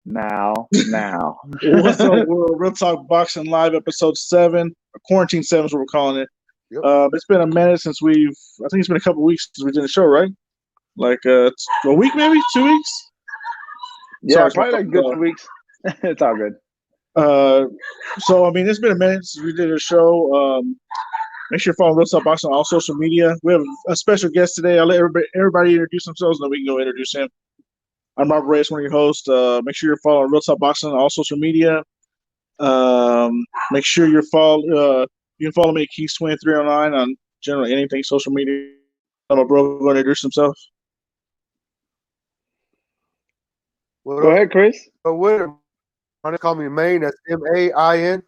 Now. What's up, world? Real Talk Boxing Live, episode 7. Or Quarantine 7 is what we're calling it. Yep. It's been a minute since I think it's been a couple weeks since we did the show, right? Like a week, maybe 2 weeks. Yeah, Sorry, probably like good 2 weeks. It's all good. So I mean, it's been a minute since we did a show. Make sure you follow Real Talk Boxing on all social media. We have a special guest today. I'll let everybody introduce themselves, and then we can go introduce him. I'm Robert Reyes, one of your hosts. Make sure you're following Real Talk Boxing on all social media. Make sure you can follow me at Keys2309 on generally anything social media. My bro going to introduce himself. Go ahead, Chris. Call me Main. That's MAIN.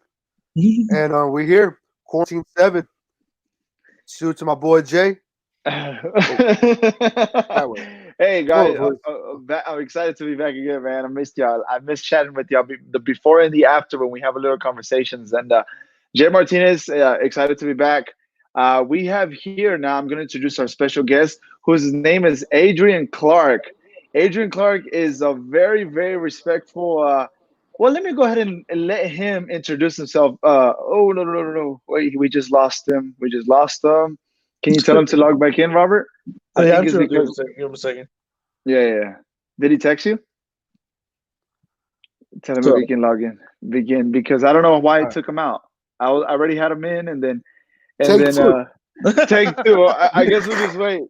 And we're here, Quarantine 7. Shoot to my boy Jay. Hey guys, I'm excited to be back again, man. I missed y'all. I missed chatting with y'all the before and the after when we have a little conversations. And Jay Martinez, excited to be back. We have here now. I'm going to introduce our special guest, whose name is Adrian Clark. Adrian Clark is a very, very respectful. Well, let me go ahead and let him introduce himself. Oh no! Wait, we just lost him. Can you tell him to log back in, Robert? I'm sure. Give him a second. Yeah. Did he text you? Tell him we can log in. Begin, because I don't know why it took him out. I already had him in, and then take two. I guess we'll just wait.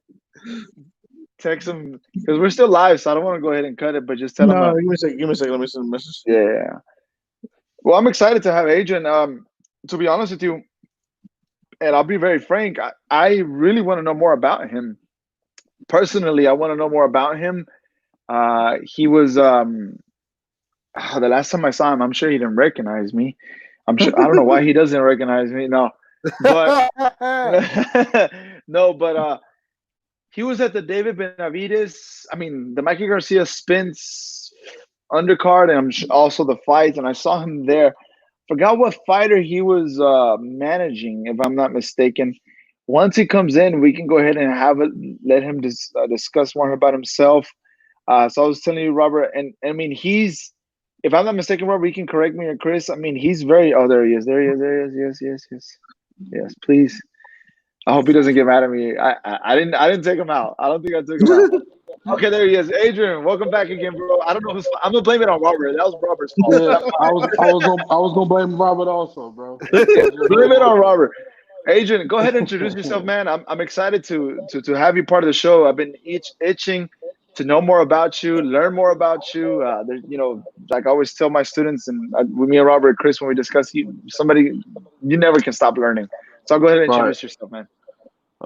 Text him because we're still live, so I don't want to go ahead and cut it. But just tell him. Give me a second. Let me send a message. Yeah. Well, I'm excited to have Adrian. To be honest with you, and I'll be very frank, I really want to know more about him. Personally, I want to know more about him. He was the last time I saw him, I'm sure he didn't recognize me. I don't know why he doesn't recognize me. No, but he was at the David Benavidez. I mean, the Mikey Garcia Spence undercard, and also the fight. And I saw him there. Forgot what fighter he was managing, if I'm not mistaken. Once he comes in, we can go ahead and let him discuss more about himself. So I was telling you, Robert, and I mean, if I'm not mistaken, Robert, you can correct me or Chris. I mean, he's very. Oh, there he is. Yes, please. I hope he doesn't get mad at me. I didn't take him out. I don't think I took him out. Okay, there he is. Adrian, welcome back again, bro. I don't know I'm gonna blame it on Robert. That was Robert's fault. Yeah, I was gonna blame Robert also, bro. Blame it on Robert. Adrian, go ahead and introduce yourself, man. I'm excited to have you part of the show. I've been itching to know more about you, learn more about you. Like I always tell my students, and with me and Robert, Chris, when we discuss you never can stop learning. So I'll go ahead and introduce yourself, man. I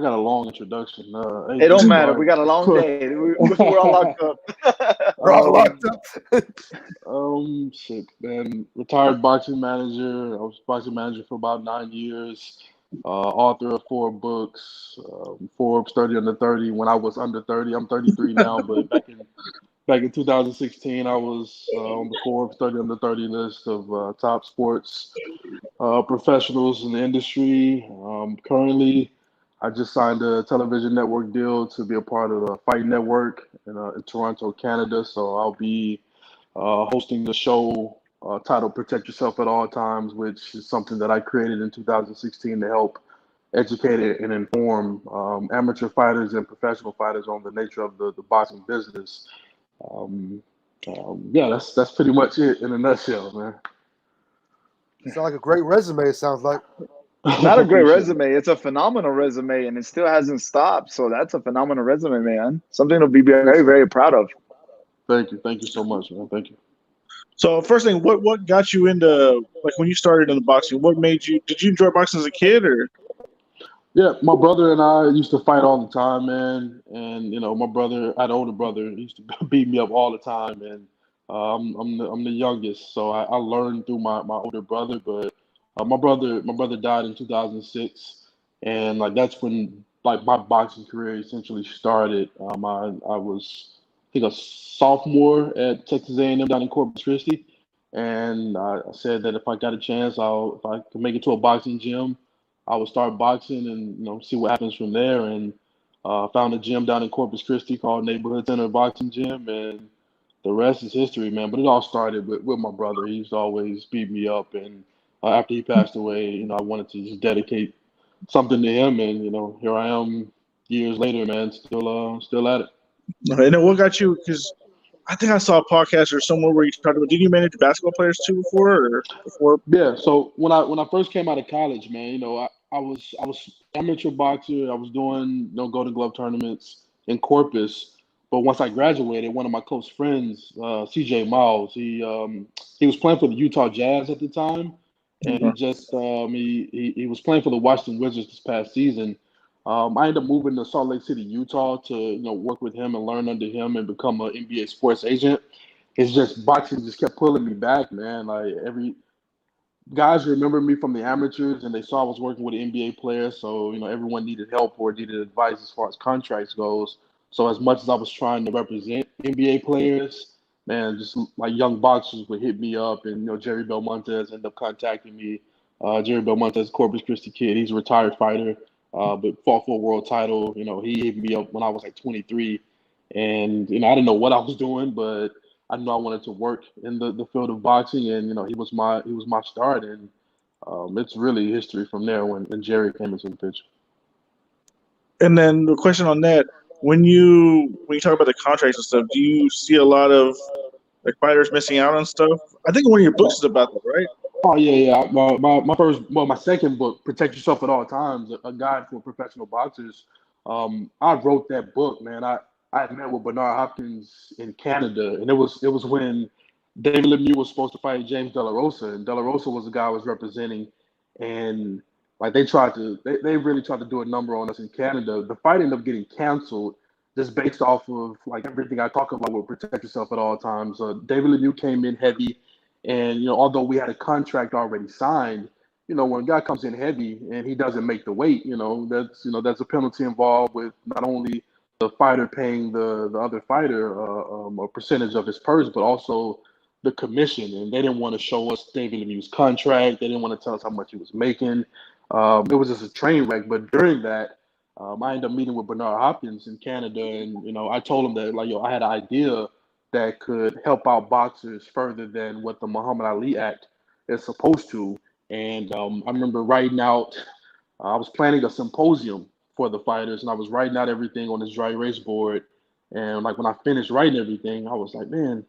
got a long introduction. It don't matter. We got a long day. We're all locked up. We're all locked up. Shit, man. Retired boxing manager. I was boxing manager for about 9 years. Author of 4 books. Forbes 30 under 30. When I was under 30, I'm 33 now. But back in 2016, I was on the Forbes 30 under 30 list of top sports professionals in the industry. Currently, I just signed a television network deal to be a part of the Fight Network in Toronto, Canada. So I'll be hosting the show titled Protect Yourself at All Times, which is something that I created in 2016 to help educate and inform amateur fighters and professional fighters on the nature of the boxing business. Yeah, that's pretty much it in a nutshell, man. Sounds like a great resume, it sounds like. Not a great resume. It's a phenomenal resume, and it still hasn't stopped. So that's a phenomenal resume, man. Something to be very, very proud of. Thank you so much, man. Thank you. So first thing, what got you into, like, when you started in the boxing? What made you? Did you enjoy boxing as a kid, or? Yeah, my brother and I used to fight all the time, man. And my brother, I had an older brother, he used to beat me up all the time. And I'm the youngest, so I learned through my older brother. But my brother died in 2006, and like that's when like my boxing career essentially started. I was, I think, a sophomore at Texas A&M down in Corpus Christi, and I said that if I got a chance, if I could make it to a boxing gym, I would start boxing and see what happens from there. And found a gym down in Corpus Christi called Neighborhood Center Boxing Gym, and the rest is history, man. But it all started with my brother. He used to always beat me up, and after he passed away, I wanted to just dedicate something to him, and here I am years later, man, still at it. And then what got you? Because I think I saw a podcast or somewhere where you talked about. Did you manage basketball players too before, or before? Yeah. So when I first came out of college, man, I was amateur boxer. I was doing Golden Glove tournaments in Corpus. But once I graduated, one of my close friends, CJ Miles, he was playing for the Utah Jazz at the time, and he was playing for the Washington Wizards this past season. I ended up moving to Salt Lake City, Utah, to work with him and learn under him and become an NBA sports agent. It's just boxing just kept pulling me back, man. Like every guys remember me from the amateurs, and they saw I was working with an NBA player. So everyone needed help or needed advice as far as contracts goes. So as much as I was trying to represent NBA players, man, just like young boxers would hit me up, and Jerry Belmontes ended up contacting me. Jerry Belmontes, Corpus Christi kid, he's a retired fighter, but fought for a world title. He hit me up when I was like 23, and I didn't know what I was doing, but I knew I wanted to work in the field of boxing, and he was my start, and it's really history from there when Jerry came into the picture. And then the question on that: when you talk about the contracts and stuff, do you see a lot of like fighters missing out on stuff? I think one of your books is about that, right? Oh yeah, yeah. My second book, Protect Yourself at All Times, a guide for professional boxers. I wrote that book, man. I had met with Bernard Hopkins in Canada, and it was when David Lemieux was supposed to fight James De La Rosa, and De La Rosa was the guy I was representing, and like they really tried to do a number on us in Canada. The fight ended up getting canceled just based off of like everything I talk about with Protect Yourself at All Times. David Lemieux came in heavy. And although we had a contract already signed, when a guy comes in heavy and he doesn't make the weight, that's a penalty involved with not only the fighter paying the other fighter a percentage of his purse, but also the commission. And they didn't want to show us David Lemieux's contract. They didn't want to tell us how much he was making. It was just a train wreck. But during that, I ended up meeting with Bernard Hopkins in Canada, and I told him that I had an idea that could help out boxers further than what the Muhammad Ali Act is supposed to. And I remember writing out, I was planning a symposium for the fighters, and I was writing out everything on this dry erase board. And like when I finished writing everything, I was like, man,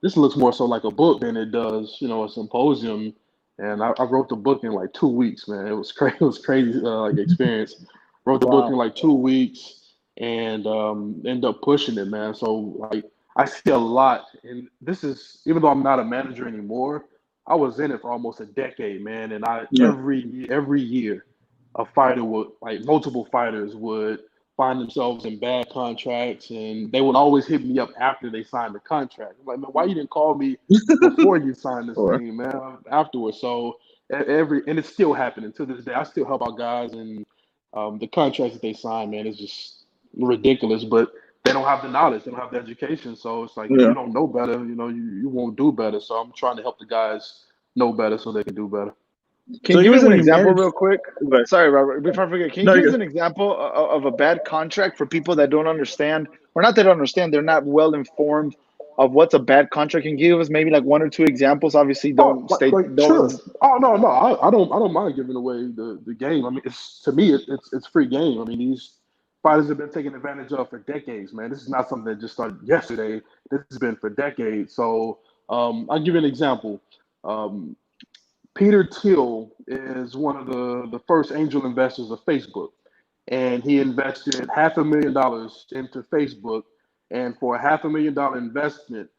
this looks more so like a book than it does, a symposium. And I wrote the book in like 2 weeks, man. It was crazy. It was crazy, like experience. Wrote the book in like 2 weeks, and ended up pushing it, man. So like I see a lot, and this is even though I'm not a manager anymore, I was in it for almost a decade, man. And Yeah. every year, a fighter would like multiple fighters would find themselves in bad contracts, and they would always hit me up after they signed the contract. I'm like, man, why you didn't call me before you signed this Or thing, man? Afterwards, so and it's still happening to this day. I still help out guys, and the contracts that they sign, man, is just ridiculous. But they don't have the knowledge, they don't have the education. So it's like if yeah. you don't know better, you won't do better. So I'm trying to help the guys know better so they can do better. Can So you give us even an when you example manage, real quick? okay. Sorry, Robert. Before I forget, can you No, give you're us good. an example of a bad contract for people that don't understand, or not they don't understand, they're not well informed of what's a bad contract? Can you give us maybe like one or two examples? Obviously, Oh, don't state, sure. don't. Oh no, no, I don't mind giving away the game. I mean, it's to me, it's free game. I mean, these fighters have been taken advantage of for decades, man. This is not something that just started yesterday. This has been for decades. So, I'll give you an example. Um, Peter Thiel is one of the first angel investors of Facebook, and he invested $500,000 into Facebook. And for a $500,000 investment,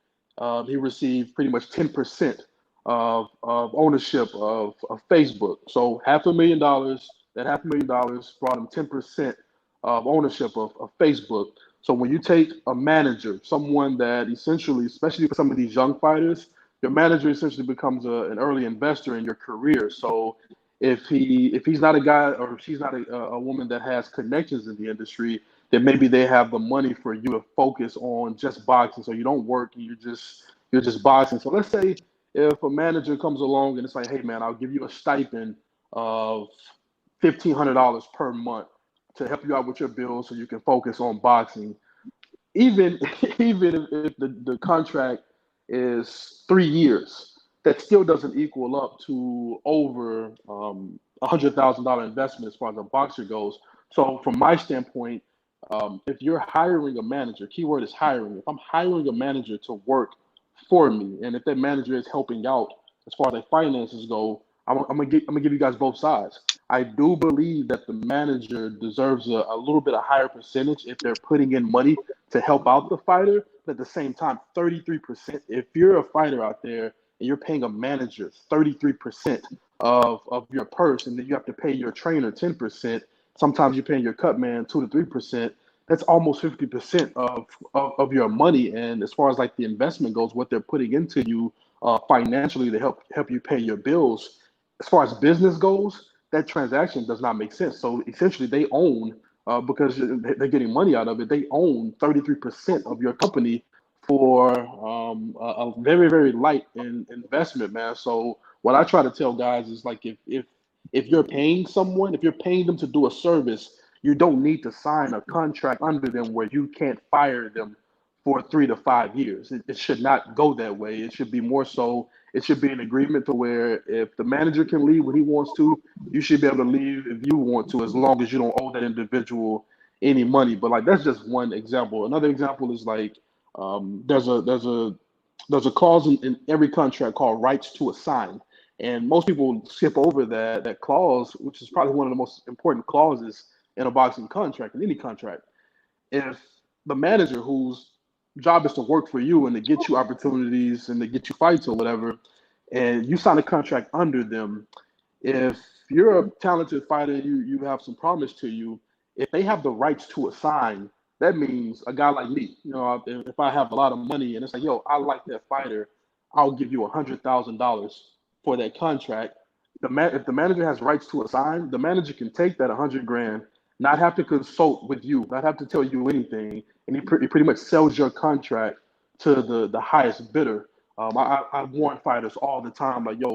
he received pretty much 10% of ownership of Facebook. So $500,000, that $500,000 brought him 10% of ownership of Facebook. So when you take a manager, someone that essentially, especially for some of these young fighters, your manager essentially becomes an early investor in your career. So if he's not a guy or she's not a woman that has connections in the industry, then maybe they have the money for you to focus on just boxing. So you don't work and you're just boxing. So let's say if a manager comes along and it's like, hey man, I'll give you a stipend of $1,500 per month to help you out with your bills so you can focus on boxing. even even if the contract is 3 years, that still doesn't equal up to over $100,000 investment as far as a boxer goes. So from my standpoint, if you're hiring a manager, keyword is hiring. If I'm hiring a manager to work for me, and if that manager is helping out as far as their finances go, I'm gonna give you guys both sides. I do believe that the manager deserves a little bit of higher percentage if they're putting in money to help out the fighter. But at the same time, 33%. If you're a fighter out there and you're paying a manager 33% of your purse, and then you have to pay your trainer 10%. Sometimes you're paying your cut man 2 to 3%. That's almost 50% of your money. And as far as like the investment goes, what they're putting into you financially to help you pay your bills. As far as business goes, that transaction does not make sense. So essentially, they own because they're getting money out of it. They own 33% of your company for a very very light investment, man. So what I try to tell guys is like if you're paying someone, if you're paying them to do a service, you don't need to sign a contract under them where you can't fire them for 3 to 5 years. It should not go that way. It should be more so. It should be an agreement to where if the manager can leave when he wants to, you should be able to leave if you want to, as long as you don't owe that individual any money. But like that's just one example. Another example is like there's a clause in every contract called rights to assign. And most people skip over that clause, which is probably one of the most important clauses in a boxing contract, in any contract. If the manager whose job is to work for you and to get you opportunities and to get you fights or whatever, and you sign a contract under them, if you're a talented fighter, you have some promise to you. If they have the rights to assign, that means a guy like me. You know, if I have a lot of money and it's like, yo, I like that fighter, I'll give you $100,000 for that contract. If the manager has rights to assign, the manager can take that 100 grand, not have to consult with you, not have to tell you anything, and he pretty much sells your contract to the highest bidder. I warn fighters all the time, like yo,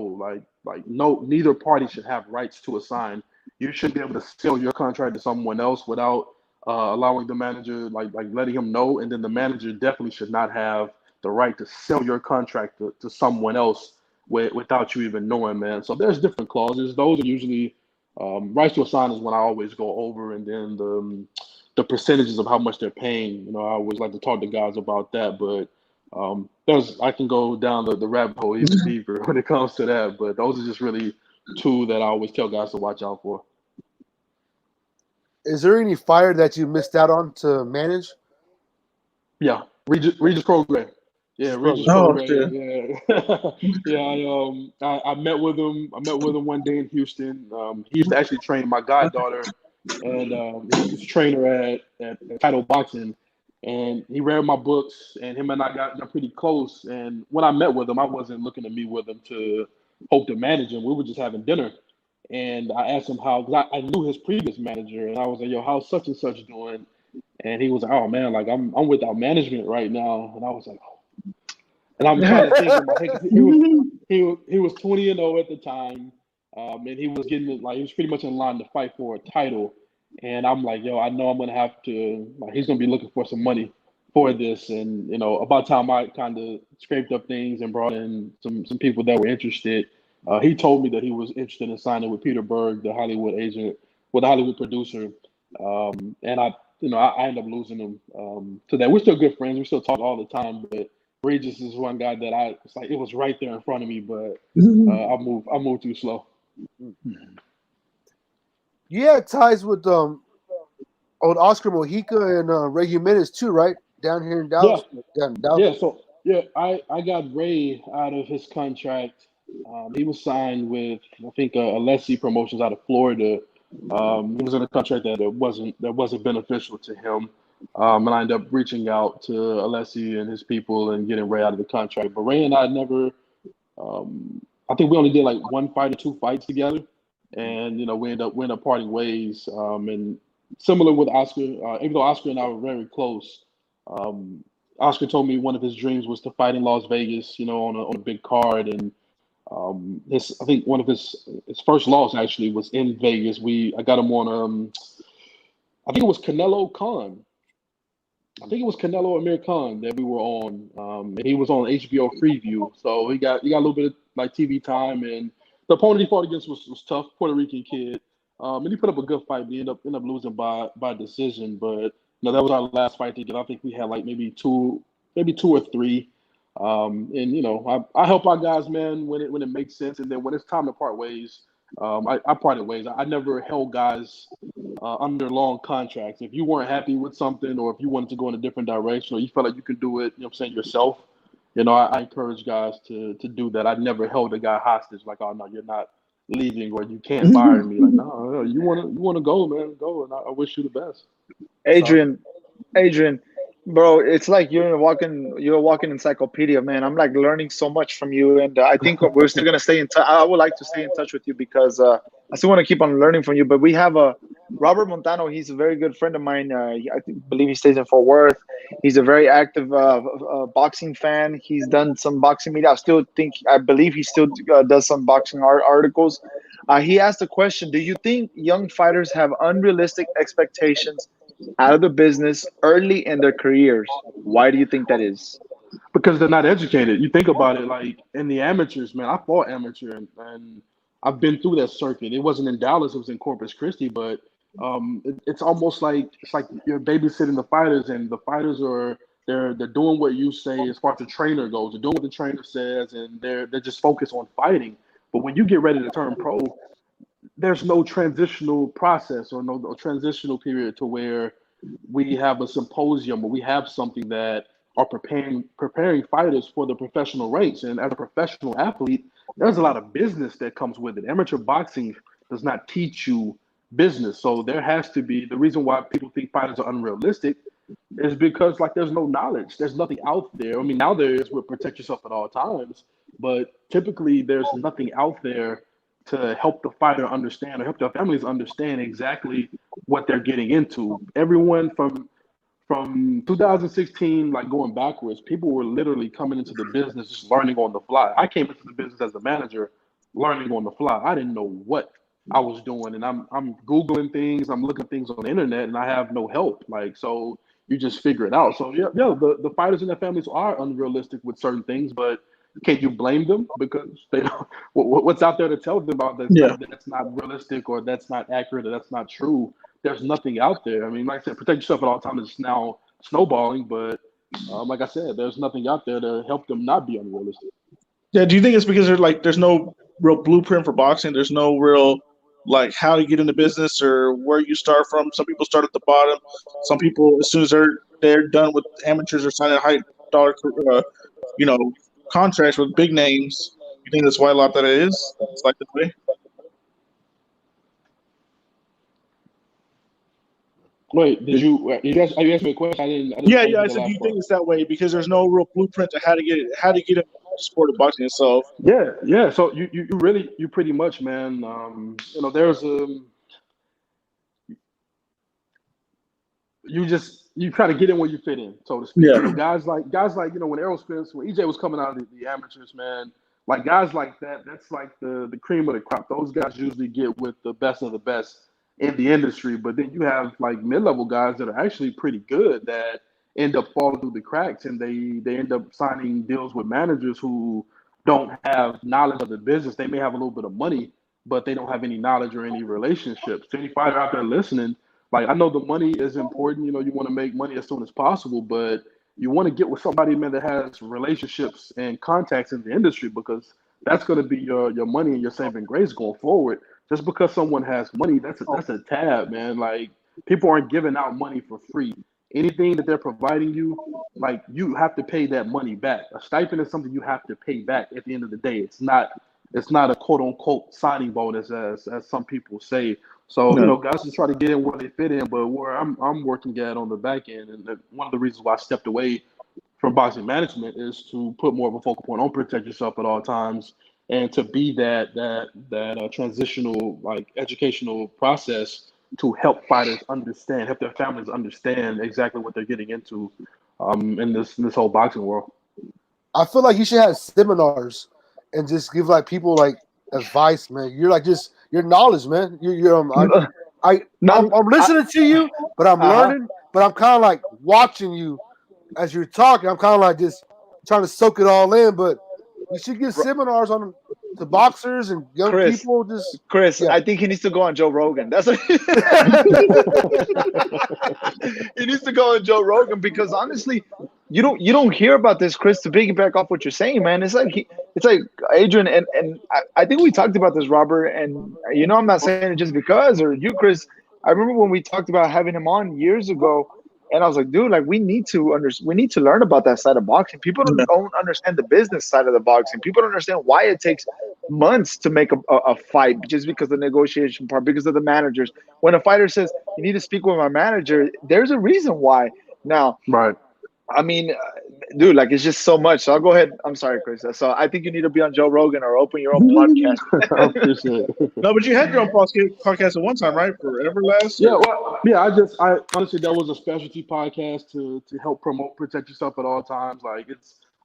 like no, neither party should have rights to assign. You should be able to sell your contract to someone else without allowing the manager, like letting him know, and then the manager definitely should not have the right to sell your contract to someone else without you even knowing, man. So there's different clauses. Those are usually rights to assign is when I always go over, and then the percentages of how much they're paying. You know, I always like to talk to guys about that, but I can go down the rabbit hole even deeper when it comes to that. But those are just really two that I always tell guys to watch out for. Is there any fighter that you missed out on to manage? Yeah, Regis Program. Yeah, Regis Program. Yeah, yeah. I met with him. I met with him one day in Houston. He used to actually train my goddaughter, and he was a trainer at Title Boxing. And he read my books, and him and I got pretty close. And when I met with him, I wasn't looking to meet with him to hope to manage him. We were just having dinner. And I asked him how, because I knew his previous manager, and I was like, yo, how's such and such doing? And he was like, oh man, like I'm without management right now. And I was like, oh. And I'm trying to think in my head, 'cause he was 20-0 at the time. And he was getting like he was pretty much in line to fight for a title. And I'm like, yo, I know I'm gonna have to like he's gonna be looking for some money for this. And you know, about time I kind of scraped up things and brought in some people that were interested. He told me that he was interested in signing with Peter Berg, the Hollywood agent, with the Hollywood producer. And I ended up losing him to that. We're still good friends. We still talk all the time. But Regis is one guy that it's like it was right there in front of me, but I moved too slow. You had ties with old Oscar Mojica and Ray Jimenez too, right? Down here in Dallas. Yeah. So I got Ray out of his contract. He was signed with I think Alessi Promotions out of Florida. He was in a contract that wasn't beneficial to him. And I ended up reaching out to Alessi and his people and getting Ray out of the contract. But Ray and I never I think we only did like one fight or two fights together. And we end up parting ways. And similar with Oscar, even though Oscar and I were very close, Oscar told me one of his dreams was to fight in Las Vegas, on a big card. And I think one of his first loss actually was in Vegas. I got him on I think it was Canelo Khan. I think it was Canelo Amir Khan that we were on, and he was on HBO Freeview, so he got a little bit of like TV time. And the opponent he fought against was tough, Puerto Rican kid, and he put up a good fight. But he ended up losing by decision. But no, that was our last fight together. I think we had like maybe two or three. And I help our guys, man, when it makes sense, and then when it's time to part ways, I parted ways. I never held guys under long contracts. If you weren't happy with something, or if you wanted to go in a different direction, or you felt like you could do it, yourself, I encourage guys to do that. I never held a guy hostage, like, oh no, you're not leaving, or you can't fire me. Like, no, you wanna go, man, go, and I wish you the best. Adrian, bro, it's like you're a walking encyclopedia, man. I'm like learning so much from you, and I think we're still gonna stay in touch. I would like to stay in touch with you because I still want to keep on learning from you. But we have a Robert Montano. He's a very good friend of mine. Believe he stays in Fort Worth. He's a very active boxing fan. He's done some boxing media. I believe he still does some boxing articles. He asked a question: do you think young fighters have unrealistic expectations out of the business early in their careers? Why do you think that is? Because they're not educated. You think about it, like in the amateurs, man. I fought amateur, and I've been through that circuit. It wasn't in Dallas; it was in Corpus Christi. But it's almost like you're babysitting the fighters, and the fighters are they're doing what you say as far as the trainer goes. They're doing what the trainer says, and they're just focused on fighting. But when you get ready to turn pro, there's no transitional process or no transitional period to where we have a symposium or we have something that are preparing fighters for the professional ranks. And as a professional athlete, there's a lot of business that comes with it. Amateur boxing does not teach you business. So there has to be the reason why people think fighters are unrealistic is because like there's no knowledge. There's nothing out there. I mean, now there is with protect yourself at all times, but typically there's nothing out there to help the fighter understand or help their families understand exactly what they're getting into. Everyone from 2016, like going backwards, people were literally coming into the business just learning on the fly. I came into the business as a manager, learning on the fly. I didn't know what I was doing, and I'm googling things, I'm looking things on the internet, and I have no help. Like so, you just figure it out. So yeah, the fighters and their families are unrealistic with certain things, but can you blame them because they don't, what's out there to tell them about that's not realistic or that's not accurate or that's not true? There's nothing out there. I mean, like I said, protect yourself at all times is now snowballing, but like I said, there's nothing out there to help them not be unrealistic. Yeah, do you think it's because there's no real blueprint for boxing? There's no real like how to get into business or where you start from. Some people start at the bottom. Some people, as soon as they're done with amateurs or signing high dollar, contracts with big names. You think that's why a lot that it is? It's like this way. Wait, are you asking me a question? I didn't Yeah. I said, do you think it's that way because there's no real blueprint to how to get into the sport of boxing itself? Yeah. So you pretty much, man. There's you try to get in where you fit in, so to speak. Yeah. Guys like when Errol Spence, when EJ was coming out of the amateurs, man, like guys like that, that's like the cream of the crop. Those guys usually get with the best of the best in the industry. But then you have like mid-level guys that are actually pretty good that end up falling through the cracks, and they end up signing deals with managers who don't have knowledge of the business. They may have a little bit of money, but they don't have any knowledge or any relationships. To any fighter out there listening, like I know the money is important. You want to make money as soon as possible, but you want to get with somebody, man, that has relationships and contacts in the industry because that's going to be your money and your saving grace going forward. Just because someone has money, that's a tab, man. Like people aren't giving out money for free. Anything that they're providing you, like you have to pay that money back. A stipend is something you have to pay back at the end of the day. It's not a quote unquote signing bonus as some people say. So guys just try to get in where they fit in, but where I'm working at on the back end, and one of the reasons why I stepped away from boxing management is to put more of a focal point on protect yourself at all times, and to be that transitional like educational process to help fighters understand, help their families understand exactly what they're getting into in this whole boxing world. I feel like you should have seminars and just give like people like advice, man. You're like your knowledge, man. I'm listening to you, but I'm learning. but I'm kind of like watching you as you're talking. I'm kind of like just trying to soak it all in. But you should give seminars on to boxers and young people. Chris, I think he needs to go on Joe Rogan. That's what he needs to go on Joe Rogan, because honestly, you don't hear about this, Chris. To piggyback off what you're saying, man, it's like Adrian and I think we talked about this, Robert, and I'm not saying it just because, or you, Chris. I remember when we talked about having him on years ago, and I was like, dude, like we need to learn about that side of boxing. People don't understand the business side of the boxing. People don't understand why it takes months to make a fight, just because of the negotiation part, because of the managers. When a fighter says, you need to speak with my manager, there's a reason why. Now, right. I mean, dude, like it's just so much. So I'll go ahead. I'm sorry, Chris. So I think you need to be on Joe Rogan or open your own podcast. I appreciate it. No, but you had your own podcast at one time, right? For Everlast? Yeah, I honestly, that was a specialty podcast to help promote Protect Yourself at All Times. Like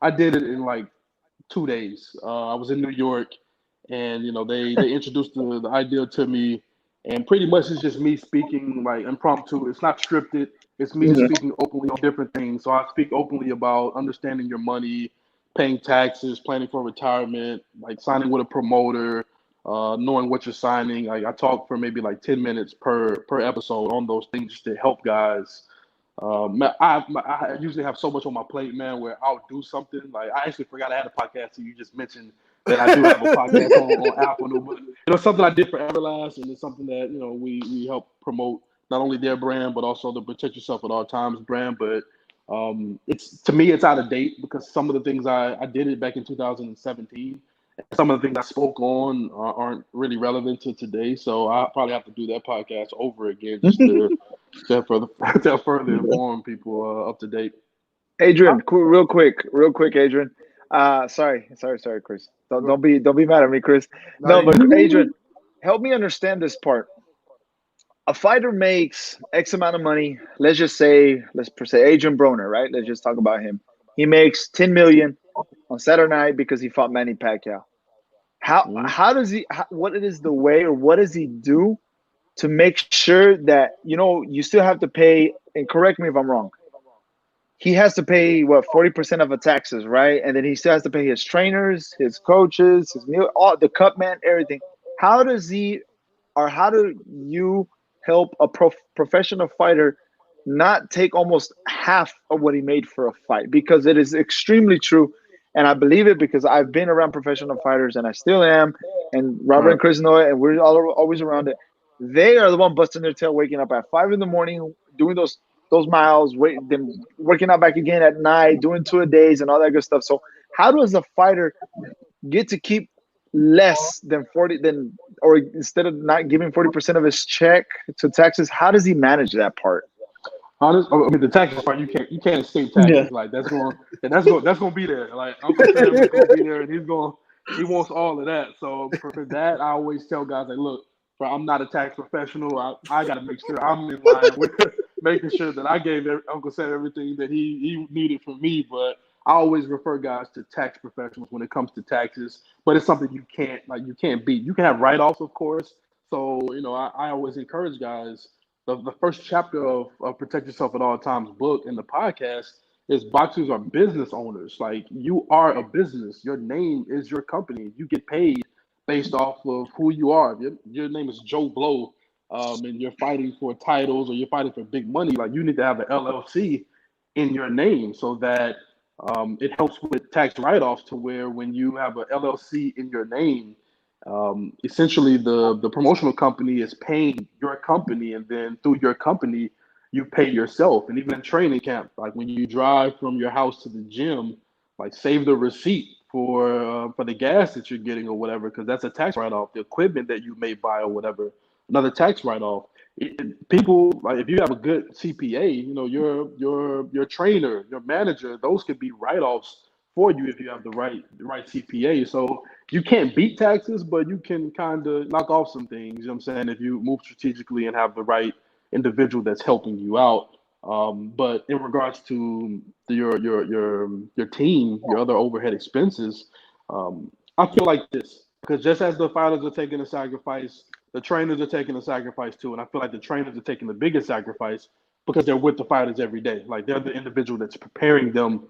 I did it in like 2 days. I was in New York, and they introduced the idea to me, and pretty much it's just me speaking like impromptu. It's not scripted. It's me just speaking openly on different things. So I speak openly about understanding your money, paying taxes, planning for retirement, like signing with a promoter, knowing what you're signing. Like I talk for maybe like 10 minutes per episode on those things just to help guys. I usually have so much on my plate, man, where I'll do something. Like I actually forgot I had a podcast, so you just mentioned that I do have a podcast on Apple. But something I did for Everlast, and it's something that we help promote not only their brand but also the Protect Yourself at All Times brand. But to me it's out of date because some of the things I did it back in 2017. Some of the things I spoke on aren't really relevant to today, so I'll probably have to do that podcast over again just to further inform people up to date. Adrian, real quick, Adrian. Sorry, Chris. Don't be mad at me, Chris. No, but Adrian, help me understand this part. A fighter makes X amount of money. Let's say Adrian Broner, right? Let's just talk about him. He makes $10 million on Saturday night because he fought Manny Pacquiao. How does he? What is the way, or what does he do to make sure that you still have to pay? And correct me if I'm wrong. He has to pay 40% of the taxes, right? And then he still has to pay his trainers, his coaches, his meal, all the cut man, everything. How does he, or how do you help a professional fighter not take almost half of what he made for a fight? Because it is extremely true, and I believe it because I've been around professional fighters, and I still am. And Robert and Chris know it, and we're always around it. They are the one busting their tail, waking up at 5 a.m, doing those miles, then working out back again at night, doing 2 a days and all that good stuff. So how does a fighter get to keep less than 40, or instead of not giving 40% of his check to taxes, how does he manage that part? The taxes part, you can't escape taxes. Yeah. Like that's going to be there. Like Uncle Sam is going to be there, and he wants all of that. So for that, I always tell guys like, look, bro, I'm not a tax professional. I got to make sure I'm in line with making sure that I gave Uncle Sam everything that he needed from me. But I always refer guys to tax professionals when it comes to taxes. But it's something you can't beat. You can have write-offs, of course. So I always encourage guys. The first chapter of Protect Yourself at All Times book in the podcast is boxers are business owners. Like you are a business. Your name is your company. You get paid based off of who you are. Your name is Joe Blow, and you're fighting for titles or you're fighting for big money. Like you need to have an LLC in your name so that it helps with tax write-offs to where when you have an LLC in your name, essentially the promotional company is paying your company, and then through your company you pay yourself. And even in training camp, like when you drive from your house to the gym, like save the receipt for the gas that you're getting or whatever, because that's a tax write-off. The equipment that you may buy or whatever, another tax write-off. People, like if you have a good CPA, your trainer, your manager, those could be write-offs for you if you have the right CPA. So you can't beat taxes, but you can kind of knock off some things. You know what I'm saying? If you move strategically and have the right individual that's helping you out. But in regards to your team, your other overhead expenses, I feel like this, because just as the fighters are taking a sacrifice, the trainers are taking a sacrifice too, and I feel like the trainers are taking the biggest sacrifice because they're with the fighters every day. Like they're the individual that's preparing them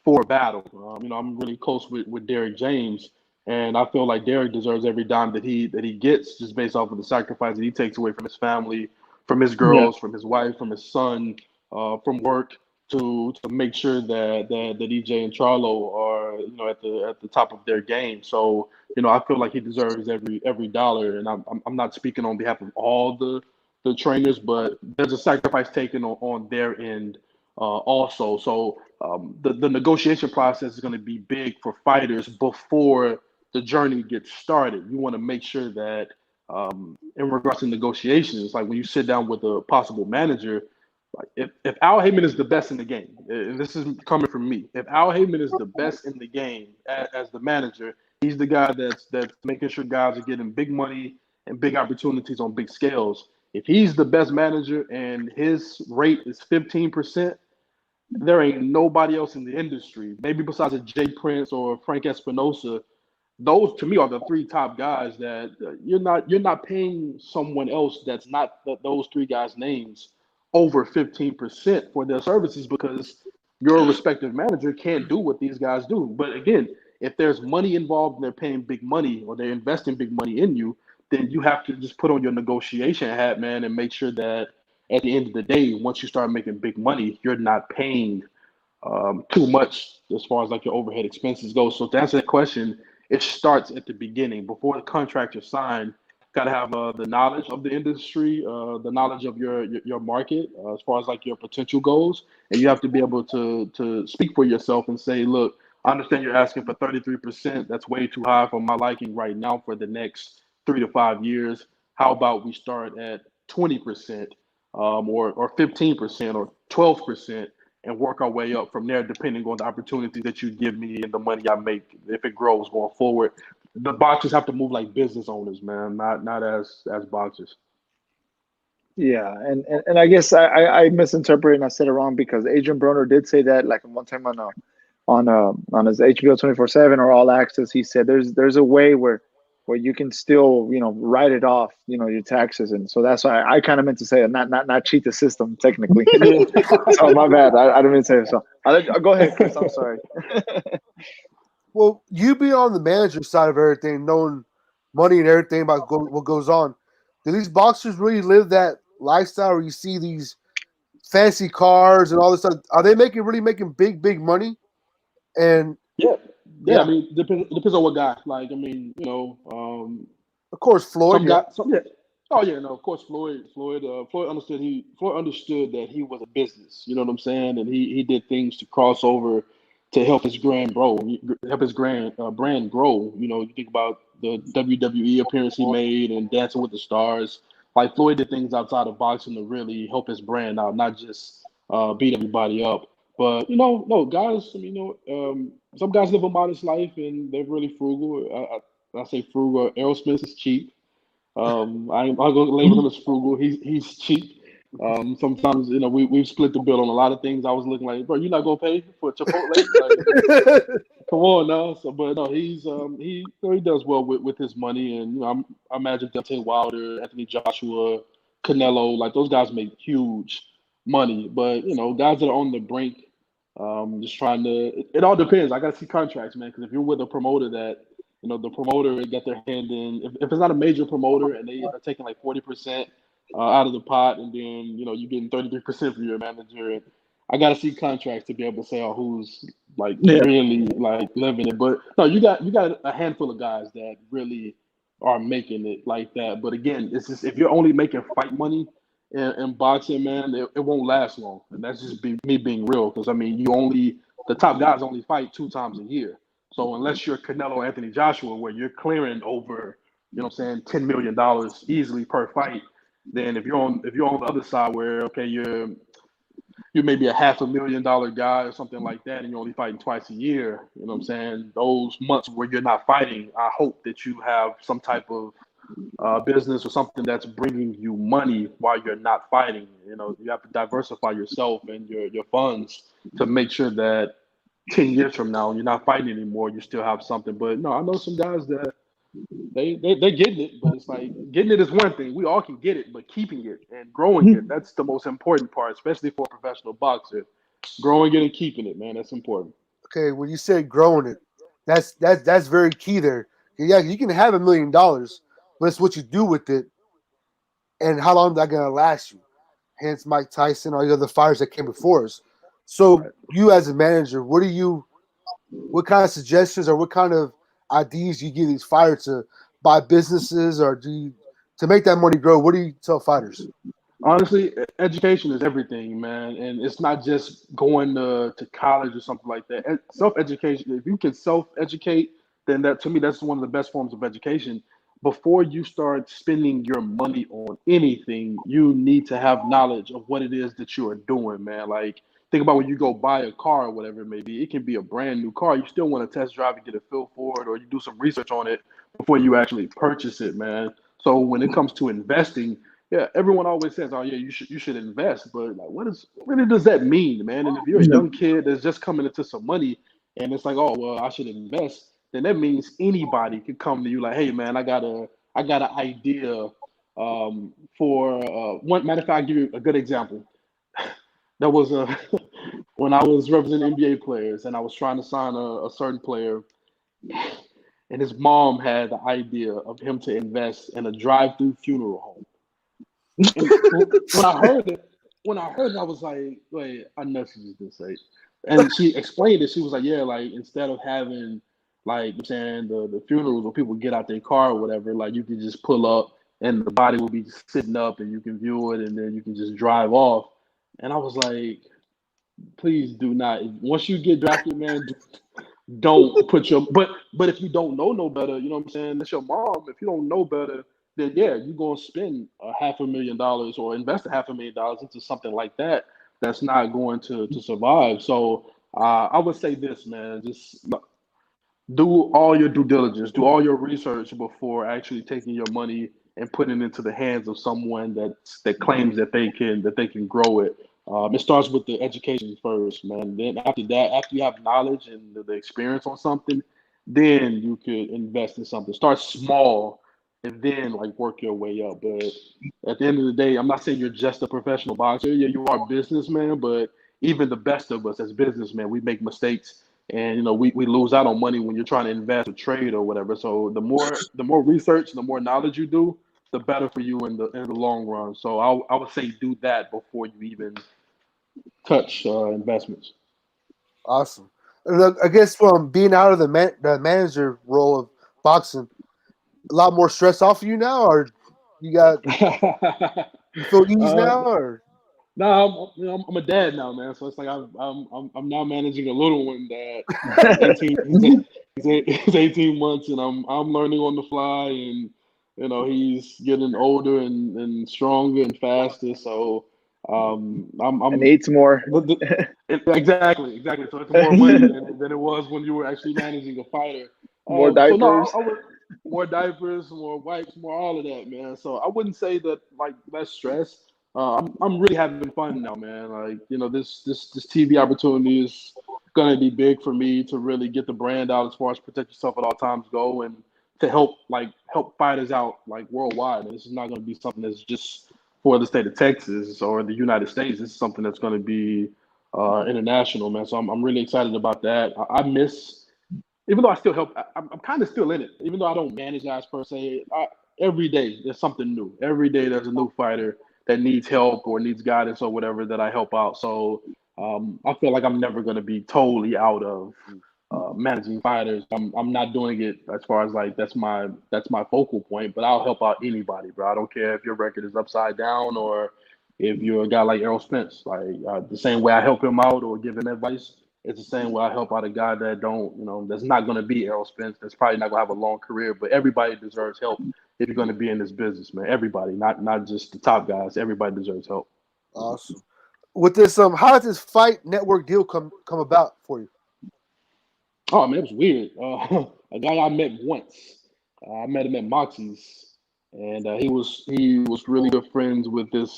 for battle. I'm really close with Derek James, and I feel like Derek deserves every dime that he gets just based off of the sacrifice that he takes away from his family, from his girls, from his wife, from his son, from work to make sure that EJ and Charlo are at the top of their game. So I feel like he deserves every dollar, and I'm not speaking on behalf of all the trainers, but there's a sacrifice taken on their end also. So the negotiation process is going to be big for fighters before the journey gets started. You want to make sure that in regards to negotiations, like when you sit down with a possible manager, like if Al Heyman is the best in the game, and this is coming from me, if Al Heyman is the best in the game as the manager, he's the guy that's making sure guys are getting big money and big opportunities on big scales. If he's the best manager and his rate is 15%, there ain't nobody else in the industry, maybe besides a Jay Prince or Frank Espinosa. Those to me are the three top guys that you're not paying someone else that's not those three guys' names over 15% for their services, because your respective manager can't do what these guys do. But again, if there's money involved and they're paying big money or they're investing big money in you, then you have to just put on your negotiation hat, man, and make sure that at the end of the day, once you start making big money, you're not paying too much as far as like your overhead expenses go. So to answer that question, it starts at the beginning. Before the contract is signed, got to have the knowledge of the industry, the knowledge of your market as far as like your potential goals, and you have to be able to speak for yourself and say, look, I understand you're asking for 33%. That's way too high for my liking right now for the next 3 to 5 years. How about we start at 20% or 15% or 12%? And work our way up from there, depending on the opportunities that you give me and the money I make if it grows going forward. The boxers have to move like business owners, man, not as boxers. Yeah, and I guess I misinterpreted and I said it wrong, because Adrian Broner did say that like one time on his HBO 24/7 or All Access. He said there's a way where you can still write it off your taxes, and so that's why I kind of meant to say it, not cheat the system technically. Yeah. So my bad, I didn't mean to say it. So I'll go ahead, Chris. I'm sorry. Well, you be on the manager side of everything, knowing money and everything about what goes on. Do these boxers really live that lifestyle where you see these fancy cars and all this stuff? Are they really making big money? And Yeah. yeah, I mean, depends on what guy. Like, I mean, of course, Floyd. some guy, some yeah. Oh yeah, no, of course, Floyd understood that he was a business. You know what I'm saying? And he did things to cross over to help his help his brand grow. You think about the WWE appearance he made and Dancing with the Stars. Like Floyd did things outside of boxing to really help his brand out, not just beat everybody up. But no guys. I mean, some guys live a modest life and they're really frugal. I say frugal. Aerosmith is cheap. I'm gonna label him as frugal. He's cheap. Sometimes we've split the bill on a lot of things. I was looking like, bro, you're not gonna pay for Chipotle? Like, come on now. So, but no, he does well with his money, and I imagine Deontay Wilder, Anthony Joshua, Canelo, like those guys make huge money. But guys that are on the brink, just trying to. It all depends. I gotta see contracts, man. Because if you're with a promoter that the promoter got their hand in. If it's not a major promoter and they are taking like 40% out of the pot, and then you're getting 33% for your manager, and I got to see contracts to be able to say who's like really like living it. But no, you got a handful of guys that really are making it like that. But again, it's just if you're only making fight money in boxing, man, it won't last long, and that's just me being real. Because I mean, the top guys only fight 2 times a year. So unless you're Canelo Anthony Joshua, where you're clearing over, $10 million easily per fight, then if you're on the other side where you're maybe a $500,000 guy or something like that, and you're only fighting twice a year, those months where you're not fighting, I hope that you have some type of business or something that's bringing you money while you're not fighting. You have to diversify yourself and your funds to make sure that 10 years from now, you're not fighting anymore, you still have something. But no, I know some guys that they're getting it, but it's like getting it is one thing. We all can get it, but keeping it and growing it, that's the most important part, especially for a professional boxer. Growing it and keeping it, man, that's important. Okay, when you say growing it, that's very key there. Yeah, you can have $1 million, but it's what you do with it and how long that gonna last you. Hence Mike Tyson, all the other fighters that came before us. So you as a manager, what kind of suggestions or what kind of ideas do you give these fighters to buy businesses or to make that money grow? What do you tell fighters? Honestly, education is everything, man, and it's not just going to college or something like that. Self education. If you can self educate, then that to me that's one of the best forms of education. Before you start spending your money on anything, you need to have knowledge of what it is that you are doing, man. Like think about when you go buy a car or whatever it may be. It can be a brand new car. You still want to test drive and get a feel for it, or you do some research on it before you actually purchase it, man. So when it comes to investing, yeah, everyone always says, "Oh yeah, you should invest," but like, what really does that mean, man? And if you're a Yeah. young kid that's just coming into some money, and it's like, "Oh well, I should invest," then that means anybody could come to you like, "Hey man, I got an idea for one." Matter of fact, I'll give you a good example. That was when I was representing NBA players, and I was trying to sign a certain player, and his mom had the idea of him to invest in a drive-through funeral home. And when I heard it, I was like, wait, I know she just didn't say it. And she explained it. She was like, yeah, like instead of having like you're saying the funerals where people get out their car or whatever, like you can just pull up and the body will be just sitting up and you can view it and then you can just drive off. And I was like, please do not. Once you get drafted, man, don't put your but if you don't know no better, you know what I'm saying? That's your mom. If you don't know better, then yeah, you're gonna spend a $500,000 or invest $500,000 into something like that that's not going to survive. So I would say this, man, just do all your due diligence, do all your research before actually taking your money and putting it into the hands of someone that claims that they can grow it. It starts with the education first, man. Then after that, after you have knowledge and the experience on something, then you could invest in something. Start small and then like work your way up. But at the end of the day, I'm not saying you're just a professional boxer. Yeah, you are a businessman, but even the best of us as businessmen, we make mistakes and we lose out on money when you're trying to invest or trade or whatever. So the more research, the more knowledge you do, the better for you in the long run. So I would say do that before you even touch investments. Awesome. And look, I guess from being out of the manager role of boxing, a lot more stress off of you now, or you got you feel ease uh, now, or no, I'm a dad now, man. So it's like I'm now managing a little one that is 18. He's 18 months, and I'm learning on the fly, and he's getting older and stronger and faster. So And I'm eats more. exactly. So it's more money than it was when you were actually managing a fighter. More So no, diapers. I would more diapers, more wipes, more all of that, man. So I wouldn't say that like less stress. I'm really having fun now, man. Like this TV opportunity is gonna be big for me to really get the brand out as far as protect yourself at all times go, and to help fighters out like worldwide. And this is not gonna be something that's just for the state of Texas or the United States. This is something that's gonna be international, man. So I'm really excited about that. I miss, even though I still help, I'm kind of still in it. Even though I don't manage guys per se, every day there's something new. Every day there's a new fighter that needs help or needs guidance or whatever that I help out. So I feel like I'm never going to be totally out of managing fighters. I'm not doing it as far as like that's my focal point, but I'll help out anybody, bro. I don't care if your record is upside down or if you're a guy like Errol Spence. Like the same way I help him out or give him advice, it's the same way I help out a guy that don't, that's not going to be Errol Spence. That's probably not going to have a long career. But everybody deserves help if you're going to be in this business, man. Everybody, not just the top guys. Everybody deserves help. awesome. With this, how did this Fight Network deal come about for you? Oh man, it was weird. A guy I met once. I met him at Moxie's, and he was really good friends with this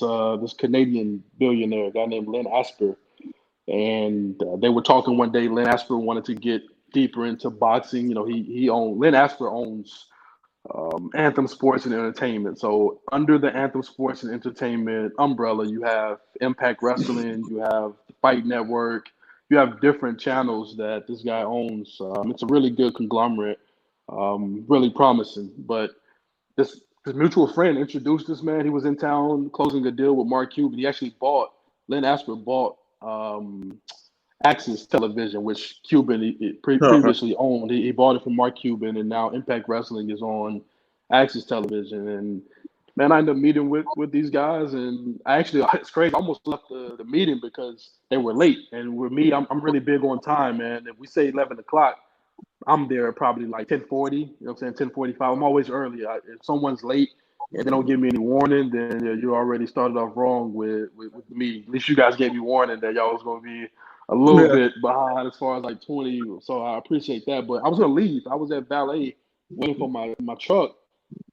Canadian billionaire, a guy named Len Asper. And they were talking one day. Len Asper wanted to get deeper into boxing. Len Asper owns Anthem Sports and Entertainment. So under the Anthem Sports and Entertainment umbrella, you have Impact Wrestling, you have Fight Network, you have different channels that this guy owns. It's a really good conglomerate, really promising. But this mutual friend introduced this man. He was in town closing a deal with Mark Cuban. He actually Lynn Asper bought Axis Television, which Cuban previously owned. He bought it from Mark Cuban, and now Impact Wrestling is on Axis Television. And man, I ended up meeting with these guys, and it's crazy. I almost left the meeting because they were late. And with me, I'm really big on time, man. If we say 11 o'clock, I'm there probably like 10:40. You know what I'm saying? 10:45. I'm always early. If someone's late and they don't give me any warning, then you already started off wrong with the meeting. At least you guys gave me warning that y'all was going to be a little bit behind as far as like 20. So I appreciate that. But I was going to leave. I was at valet waiting for my truck.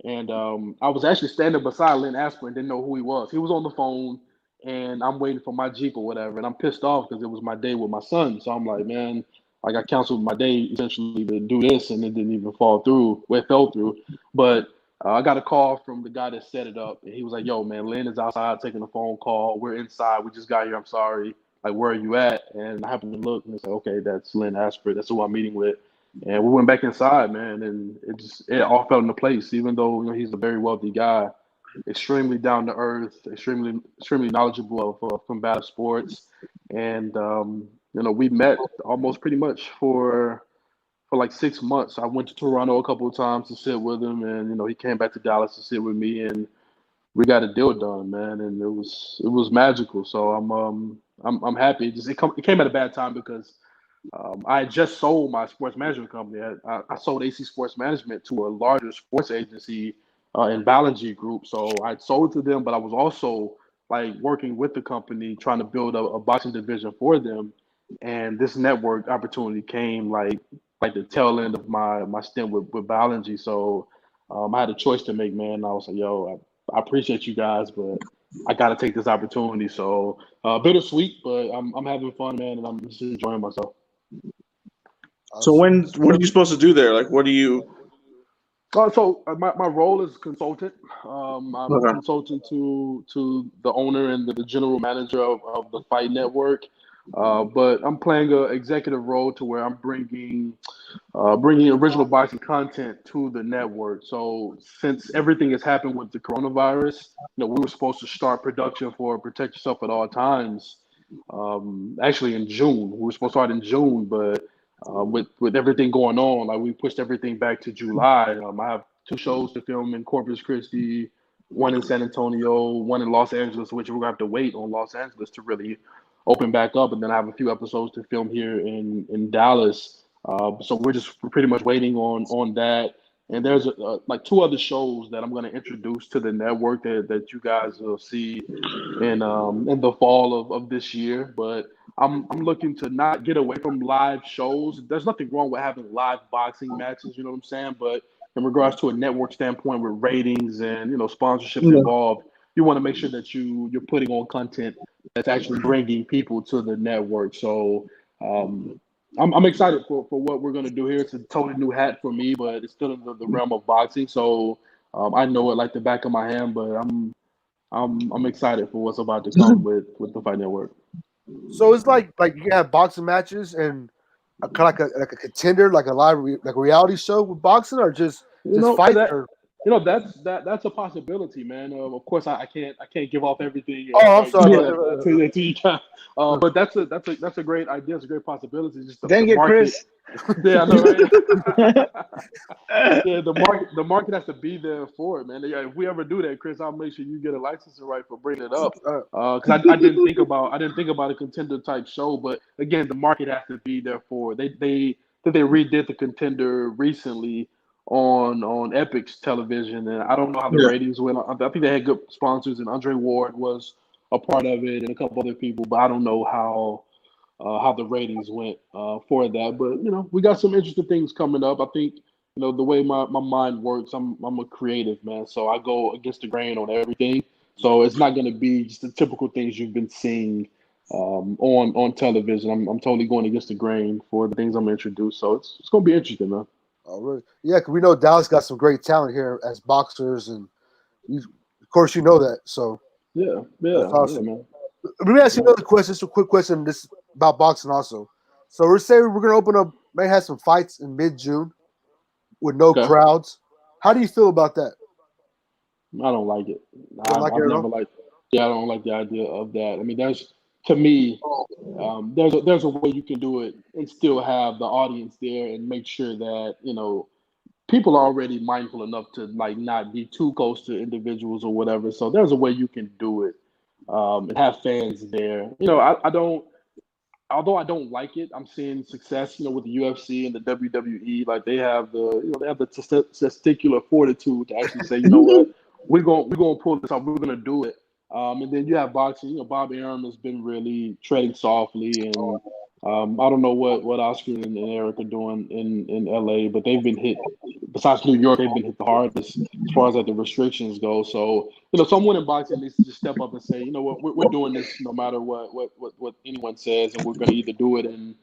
And I was actually standing beside Lynn Asper and didn't know who he was. He was on the phone, and I'm waiting for my Jeep or whatever. And I'm pissed off because it was my day with my son. So I'm like, man, like I canceled my day essentially to do this, and it didn't even fall through. Well, it fell through. But I got a call from the guy that set it up, and he was like, yo, man, Lynn is outside taking a phone call. We're inside. We just got here. I'm sorry. Like, where are you at? And I happened to look, and it's like, okay, that's Lynn Asper. That's who I'm meeting with. And we went back inside, man, and it all fell into place. Even though he's a very wealthy guy, extremely down to earth, extremely knowledgeable of combative sports, and we met almost pretty much for like 6 months. I went to Toronto a couple of times to sit with him, and he came back to Dallas to sit with me, and we got a deal done, man, and it was magical. So I'm happy. It came at a bad time because I had just sold my sports management company. I sold AC Sports Management to a larger sports agency in Ballinger Group. So I sold to them, but I was also like working with the company trying to build a boxing division for them. And this network opportunity came like the tail end of my stint with Ballinger. So I had a choice to make, man. I was like, yo, I appreciate you guys, but I got to take this opportunity. So bittersweet, but I'm having fun, man, and I'm just enjoying myself. So what are you supposed to do there? Like, what do you? So my role is consultant. I'm a consultant to the owner and the general manager of the Fight Network. But I'm playing an executive role to where I'm bringing original boxing content to the network. So since everything has happened with the coronavirus, we were supposed to start production for Protect Yourself at All Times. Actually in June, we were supposed to start in June, but with everything going on, like we pushed everything back to July. I have 2 shows to film in Corpus Christi, one in San Antonio, one in Los Angeles, which we're gonna have to wait on Los Angeles to really open back up, and then I have a few episodes to film here in Dallas. So we're pretty much waiting on that. And there's like 2 other shows that I'm going to introduce to the network that you guys will see in the fall of this year. But I'm looking to not get away from live shows. There's nothing wrong with having live boxing matches, you know what I'm saying? But in regards to a network standpoint with ratings and sponsorships involved, you want to make sure that you're putting on content that's actually bringing people to the network. So I'm excited for what we're going to do here. It's a totally new hat for me, but it's still in the realm of boxing. So I know it like the back of my hand, but I'm excited for what's about to come with the Fight Network. So it's like you can have boxing matches and kind of like a contender, like a live like a reality show with boxing, or just fight. That's a possibility, man. Of course, I can't give off everything. I'm sorry. To you guys. But that's a great idea. It's a great possibility. Just Dang it, market. Chris. Yeah, I know, right? Yeah, the market has to be there for it, man. Yeah, if we ever do that, Chris, I'll make sure you get a licensing right for bringing it up. Because I didn't think about a contender type show, but again, the market has to be there for it. They redid the contender recently on Epic's television, and I don't know how the ratings went. I think they had good sponsors, and Andre Ward was a part of it, and a couple other people, but I don't know how the ratings went for that. But we got some interesting things coming up. I think the way my mind works, I'm a creative, man, so I go against the grain on everything. So it's not going to be just the typical things you've been seeing on television. I'm totally going against the grain for the things I'm introduced. So it's going to be interesting, man. Oh, really? Yeah, because we know Dallas got some great talent here as boxers, and of course you know that. So Yeah, that's awesome. man. Let me ask you another question. Just a quick question. This is about boxing also. So we're saying we're gonna open up, may have some fights in mid-June with no Okay. crowds. How do you feel about that? I don't like it. Don't like it I've at never all? liked. Yeah, I don't like the idea of that. I mean, to me, there's a way you can do it and still have the audience there and make sure that people are already mindful enough to like not be too close to individuals or whatever. So there's a way you can do it and have fans there. I don't. Although I don't like it, I'm seeing success, with the UFC and the WWE. Like they have the testicular fortitude to actually say, you know what, we're gonna pull this off. We're gonna do it. And then you have boxing. Bob Arum has been really treading softly, and I don't know what Oscar and Eric are doing in LA, but they've been hit. Besides New York, they've been hit the hardest as far as like the restrictions go. So someone in boxing needs to just step up and say, you know what, we're doing this no matter what anyone says, and we're going to either do it in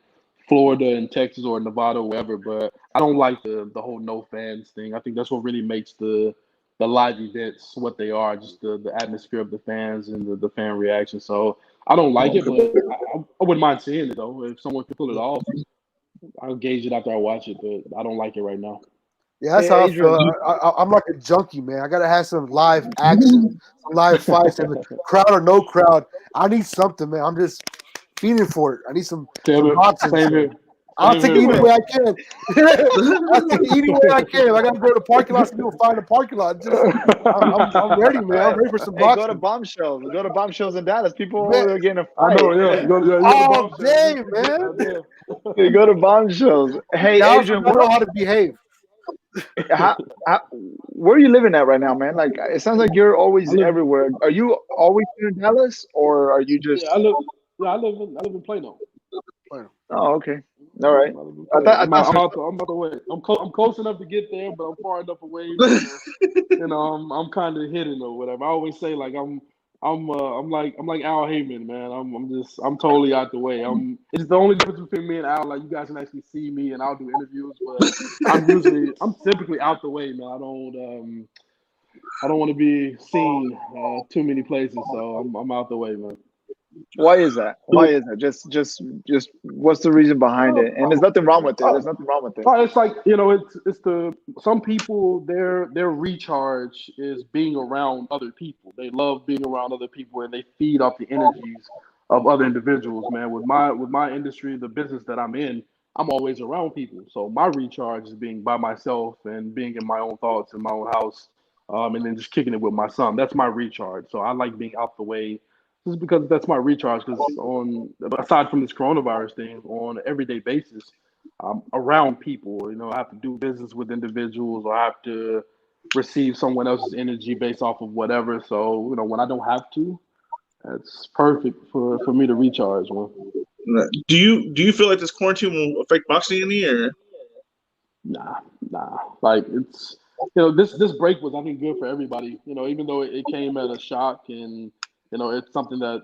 Florida and Texas or Nevada or wherever. But I don't like the whole no fans thing. I think that's what really makes the live events what they are, just the atmosphere of the fans and the fan reaction. So I don't like it, but I wouldn't mind seeing it though. If someone could pull it off, I'll gauge it after I watch it, but I don't like it right now. Yeah, that's Hey, how I Adrian, feel. I'm like a junkie, man. I gotta have some live action, some live fights, and crowd or no crowd. I need something, man. I'm just feeding for it. I need some boxing. Same So here. I'll Same take here, it any bro. way I can. I'll take it any way I can. I gotta go to the parking lot. Some people find the parking lot. I'm ready, man. I'm ready for some hey, go to boxing. bombshells. Go to bombshells in Dallas. Man, People are getting a I know, fight. yeah. You go to all bombshell. day, Get man. out there. They go to bombshells. Hey, Dallas does Adrian, not know how to behave. how, how, where are you living at right now, man? Like, it sounds like you're I always live. everywhere. Are you always here in Dallas, or are you Yeah, just? I live. Yeah, I live in Plano. Oh, okay, all right. I live in I Plano. thought I I'm thought out. so. I'm out the way. I'm close enough to get there, but I'm far enough away where I'm kind of hidden or whatever. I always say like I'm like Al Heyman, man. I'm totally out the way. It's the only difference between me and Al. Like you guys can actually see me and I'll do interviews, but I'm typically out the way, man. I don't want to be seen too many places, so I'm out the way, man. Why is that? Why is that? Just. What's the reason behind it? And there's nothing wrong with it. Uh, There's nothing wrong with it. It's like it's the some people their recharge is being around other people. They love being around other people and they feed off the energies of other individuals. Man, with my industry, the business that I'm in, I'm always around people. So my recharge is being by myself and being in my own thoughts in my own house, and then just kicking it with my son. That's my recharge. So I like being out the way. Just because that's my recharge. Because aside from this coronavirus thing, on an everyday basis, around people. I have to do business with individuals, or I have to receive someone else's energy based off of whatever. So when I don't have to, that's perfect for me to recharge. Man. Do you feel like this quarantine will affect boxing any or? Nah, nah. Like this break was I think good for everybody. Even though it came at a shock, and it's something that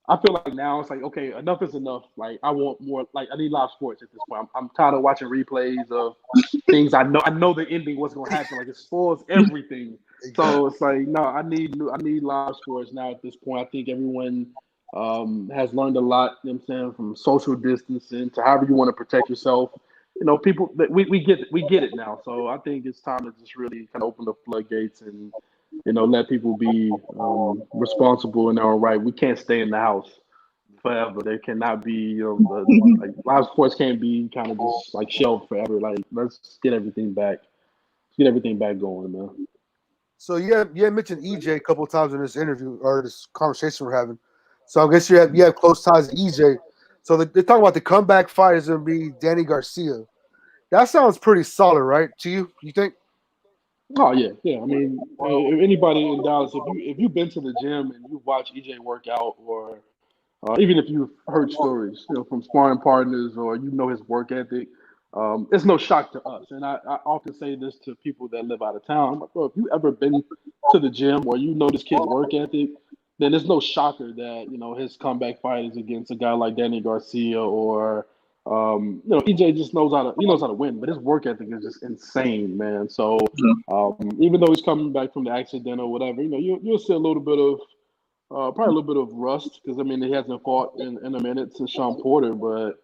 I feel like now it's like, okay, enough is enough. Like I want more. Like I need live sports at this point. I'm tired of watching replays of things I know the ending what's gonna happen. Like it spoils everything. So it's like no, I need live sports now at this point. I think everyone has learned a lot. You know what I'm saying, from social distancing to however you want to protect yourself. People that we get it now. So I think it's time to just really kind of open the floodgates and let people be responsible in their own right. We can't stay in the house forever. There cannot be, like live sports can't be kind of just like shelved forever. Like let's get everything back, going, man. So you had mentioned EJ a couple of times in this interview or this conversation we're having. So I guess you have close ties to EJ. So they're talking about the comeback fight is going to be Danny Garcia. That sounds pretty solid, right? To you? You think? Oh yeah, yeah. I mean, if anybody in Dallas, if you've been to the gym and you've watched EJ work out, or even if you've heard stories, from sparring partners or his work ethic, it's no shock to us. And I often say this to people that live out of town. I'm like, bro, if you ever been to the gym or this kid's work ethic, then it's no shocker that his comeback fight is against a guy like Danny Garcia or EJ just knows how to win, but his work ethic is just insane, man. So even though he's coming back from the accident or whatever, you'll see a little bit of probably a little bit of rust because he hasn't fought in a minute since Sean Porter, but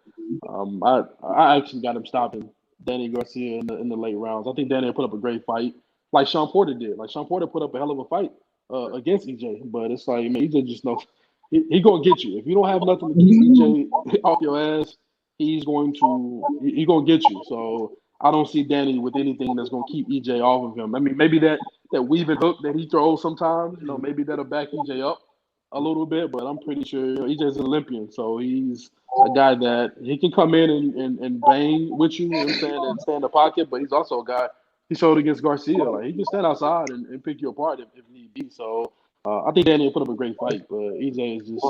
I actually got him stopping Danny Garcia in the late rounds. I think Danny put up a great fight, like Sean Porter did. Like Sean Porter put up a hell of a fight against EJ, but it's like EJ just knows he gonna get you if you don't have nothing to keep EJ off your ass. He's gonna get you. So I don't see Danny with anything that's gonna keep EJ off of him. Maybe that weaving hook that he throws sometimes, maybe that'll back EJ up a little bit, but I'm pretty sure EJ's an Olympian, so he's a guy that he can come in and bang with you, what I'm saying, and stay in the pocket, but he's also a guy he showed against Garcia. Like he can stand outside and pick you apart if need be. So I think Danny will put up a great fight, but EJ is just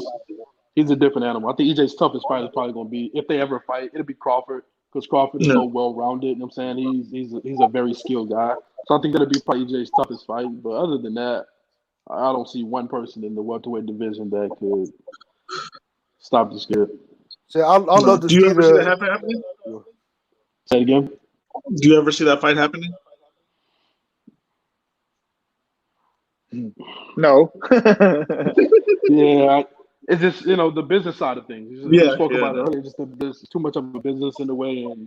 he's a different animal. I think EJ's toughest fight is probably going to be, if they ever fight, it'll be Crawford because Crawford is so well rounded. You know what I'm saying? He's a very skilled guy. So I think that'll be probably EJ's toughest fight. But other than that, I don't see one person in the welterweight division that could stop this kid. So I'll love to see. Do you ever see that happening? Say it again. Do you ever see that fight happening? No. Yeah, it's just the business side of things. We spoke about it earlier. Just there's too much of a business in the way, and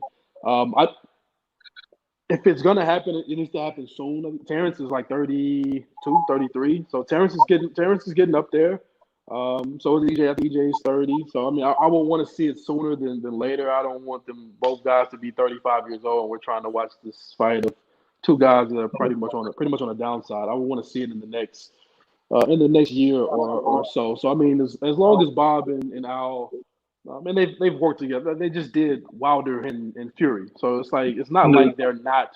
if it's gonna happen, it needs to happen soon. Terrence is like 32, 33, so Terrence is getting up there. So is EJ. I think EJ is 30. So I would want to see it sooner than later. I don't want them both guys to be 35 years old and we're trying to watch this fight of two guys that are pretty much on the downside. I would want to see it in the next year or so. So as long as Bob and Al, they've worked together. They just did Wilder and Fury. So it's like it's not like they're not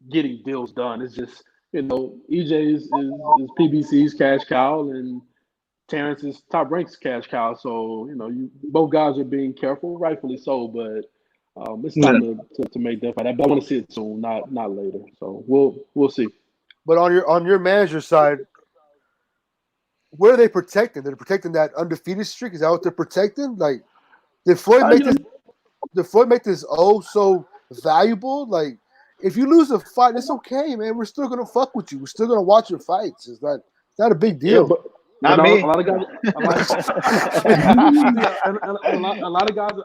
getting deals done. It's just EJ is PBC's cash cow and Terrence is Top Rank's cash cow. So you both guys are being careful, rightfully so. But it's time to make that fight. I want to see it soon, not later. So we'll see. But on your manager side, what are they protecting? They're protecting that undefeated streak. Is that what they're protecting? Like, did Floyd make this so valuable? Like, if you lose a fight, it's okay, man. We're still gonna fuck with you. We're still gonna watch your fights. It's not a big deal. Yeah, but not me. A lot of guys,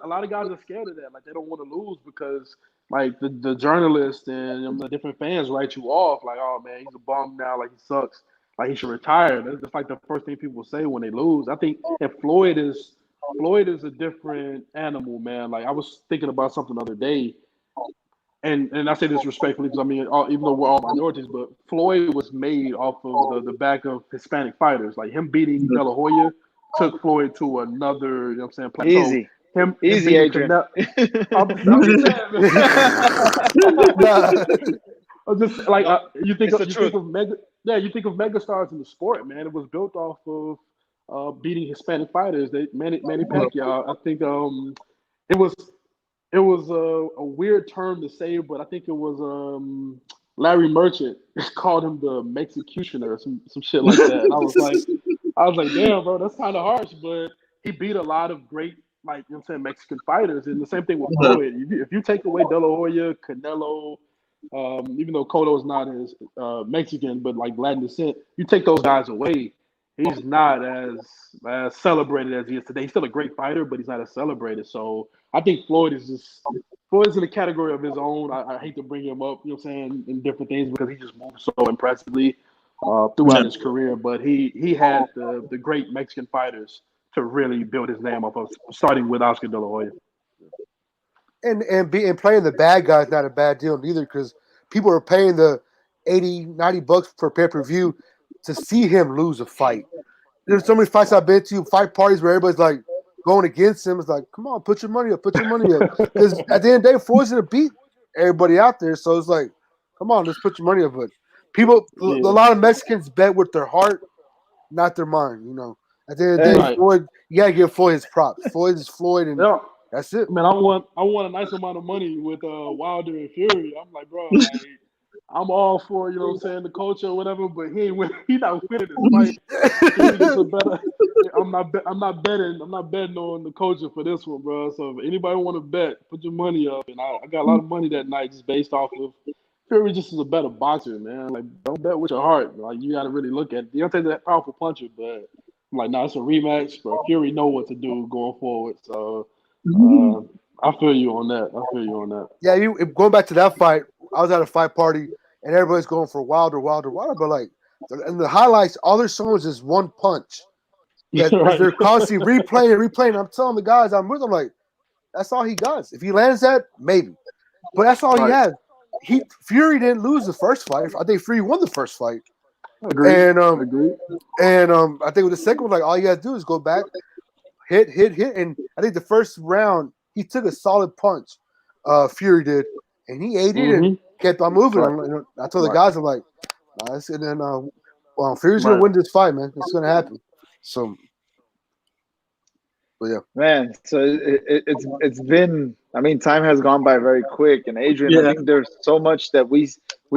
a lot of guys are scared of that. Like they don't want to lose because like the journalists and the different fans write you off. Like, oh man, he's a bum now. Like he sucks. Like he should retire. That's like the first thing people say when they lose. I think if Floyd is a different animal, man. Like I was thinking about something the other day. And I say this respectfully because even though we're all minorities, but Floyd was made off of the back of Hispanic fighters. Like him beating De La Hoya took Floyd to another, plateau. Easy. Easy, Adrian. You think of megastars in the sport, man. It was built off of beating Hispanic fighters. Manny Pacquiao. I think it was a weird term to say, but I think it was Larry Merchant called him the Mexicutioner or some shit like that. And I was like, damn, bro, that's kind of harsh. But he beat a lot of great, Mexican fighters. And the same thing with Floyd. If you take away De La Hoya, Canelo, even though Cotto is not as Mexican, but like Latin descent, you take those guys away. He's not as celebrated as he is today. He's still a great fighter, but he's not as celebrated. So I think Floyd is in a category of his own. I hate to bring him up, in different things because he just moves so impressively throughout his career. But he had the great Mexican fighters to really build his name up, starting with Oscar De La Hoya. And playing the bad guy is not a bad deal neither because people are paying the $80-$90 for pay-per-view to see him lose a fight. There's so many fights I've been to, fight parties where everybody's like going against him. It's like, come on, put your money up. Because at the end of the day, Floyd's going to beat everybody out there. So it's like, come on, let's put your money up. But a lot of Mexicans bet with their heart, not their mind, At the end of the day, Floyd, you got to give Floyd his props. Floyd is Floyd, and that's it. Man, I want a nice amount of money with Wilder and Fury. I'm like, bro, I'm all for, the culture or whatever, but he not winning this fight. I I'm not betting on the coaching for this one, bro. So if anybody want to bet, put your money up. And I got a lot of money that night just based off of Fury just is a better boxer, man. Like, don't bet with your heart. Like, you got to really look at it. Deontay's a powerful puncher, but I'm like, it's a rematch. But Fury know what to do going forward. So I feel you on that. Yeah, going back to that fight, I was at a fight party and everybody's going for Wilder, but like, in the highlights, all they're showing is just one punch. That Right. they're constantly replaying. I'm telling the guys I'm with, I'm like, that's all he does. If he lands that, maybe. But that's all he has. Fury didn't lose the first fight. I think Fury won the first fight. Agreed. And Agreed. I think with the second one, like, all you gotta do is go back, hit. And I think the first round he took a solid punch. Fury did, and he ate it and kept on moving. Right. I told the guys, I'm like, and then Fury's gonna win this fight, man. It's gonna happen. So, but yeah, man. So it's been. I mean, time has gone by very quick. And Adrian, I think there's so much that we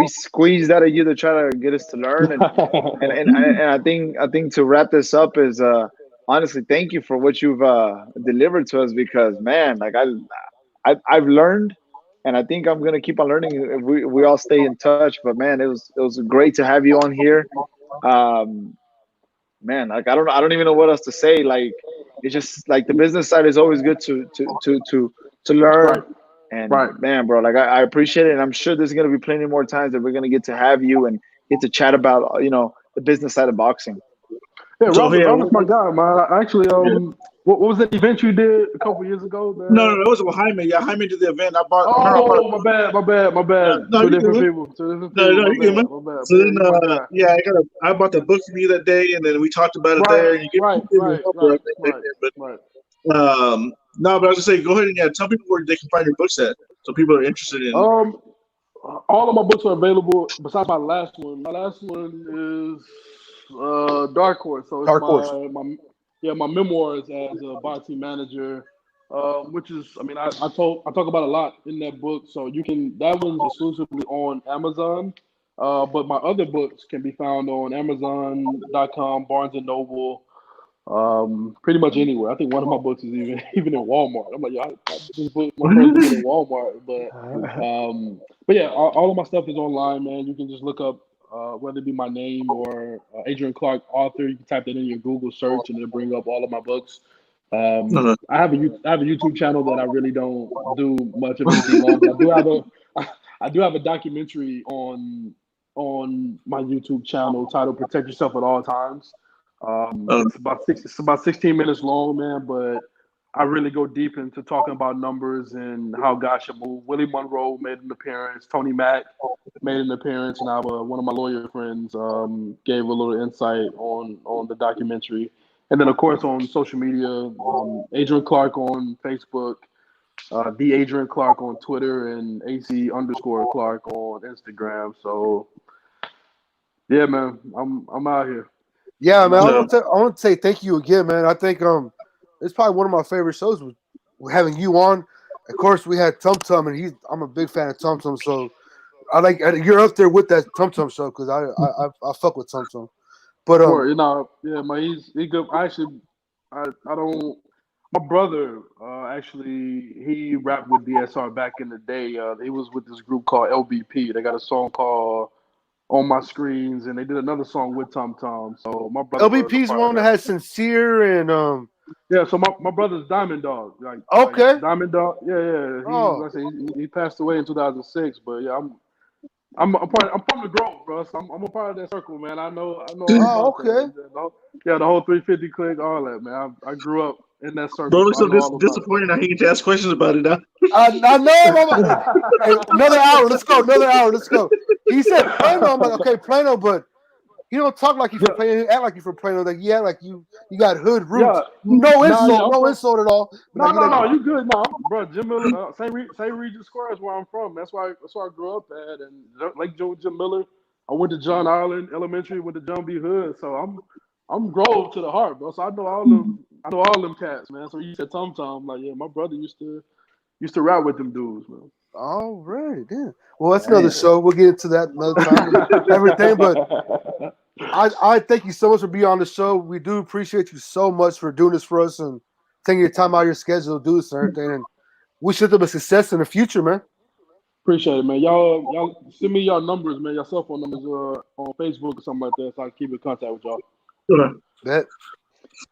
squeezed out of you to try to get us to learn. And I think to wrap this up is honestly, thank you for what you've delivered to us, because man, like I've learned, and I think I'm gonna keep on learning if we all stay in touch. But man, it was great to have you on here. Man, like I don't even know what else to say. Like, it's just like the business side is always good to learn. Right. And man, bro, like I appreciate it, and I'm sure there's gonna be plenty more times that we're gonna get to have you and get to chat about the business side of boxing. Yeah, Robert, my guy, man. Actually, what was that event you did a couple years ago? Man? No, it was with Jaime. Yeah, Jaime did the event. I bought. Oh, my bad. No, Two different people. No, you good, man. So then, I bought the book for you that day, and then we talked about it there. And you right. No, but I was just saying, go ahead and tell people where they can find your books at, so people are interested in. All of my books are available besides my last one. My last one is Dark Horse. So it's my memoirs as a boxing manager, which is, I mean, I talk about a lot in that book. So that one's exclusively on Amazon. But my other books can be found on Amazon.com, Barnes and Noble, pretty much anywhere. I think one of my books is even in Walmart. I'm like, this book, my first book in Walmart. But yeah, all of my stuff is online, man. You can just look up whether it be my name or Adrian Clark, author. You can type that in your Google search, and it'll bring up all of my books. I have a YouTube channel that I really don't do much of anything on. I do have a documentary on my YouTube channel titled "Protect Yourself at All Times." It's about 16 minutes long, man, but I really go deep into talking about numbers and how guys should move. Willie Monroe made an appearance. Tony Mack made an appearance, and one of my lawyer friends gave a little insight on the documentary. And then, of course, on social media, Adrian Clark on Facebook, the Adrian Clark on Twitter, and AC_Clark on Instagram. So, yeah, man, I'm out here. Yeah, man. I want to say thank you again, man. I think it's probably one of my favorite shows with having you on. Of course, we had Tum Tum, and I'm a big fan of Tum Tum, so you're up there with that Tum Tum show because I fuck with Tum Tum. But man, he's good. Actually, I don't. My brother actually he rapped with DSR back in the day. He was with this group called LBP. They got a song called On My Screens, and they did another song with Tum Tum. So my brother LBP's one that had Sincere and yeah. So my brother's Diamond Dog. Okay. Like Diamond Dog. Yeah. He passed away in 2006. But yeah, I'm from the Grove, bro. So I'm a part of that circle, man. I know. Oh, okay. Yeah, the whole 350 clique, all that, man. I grew up in that circle. Bro, looks so disappointed. I hate to ask questions about it now. I know. Hey, another hour. Let's go. He said Plano. I'm like, okay, Plano, but you don't talk like you from Plano. You act like you from Plano. Like you act like you got hood roots. Yeah. No insult at all. No, you good. No, bro. Jim Miller, St. Regis Square is where I'm from. That's why I grew up at. And Lake Joe Jim Miller. I went to John Island Elementary, went to John B. Hood. So I'm Grove to the heart, bro. So I know all them cats, man. So you said Tum Tum, like, yeah, my brother used to rap with them dudes, man. All right, yeah. Well, that's another show. We'll get into that another time. Everything, but I thank you so much for being on the show. We do appreciate you so much for doing this for us and taking your time out of your schedule to do this and everything. And wish you the success in the future, man. Appreciate it, man. Y'all send me your numbers, man. Your cell phone numbers on Facebook or something like that, so I can keep in contact with y'all. Bet.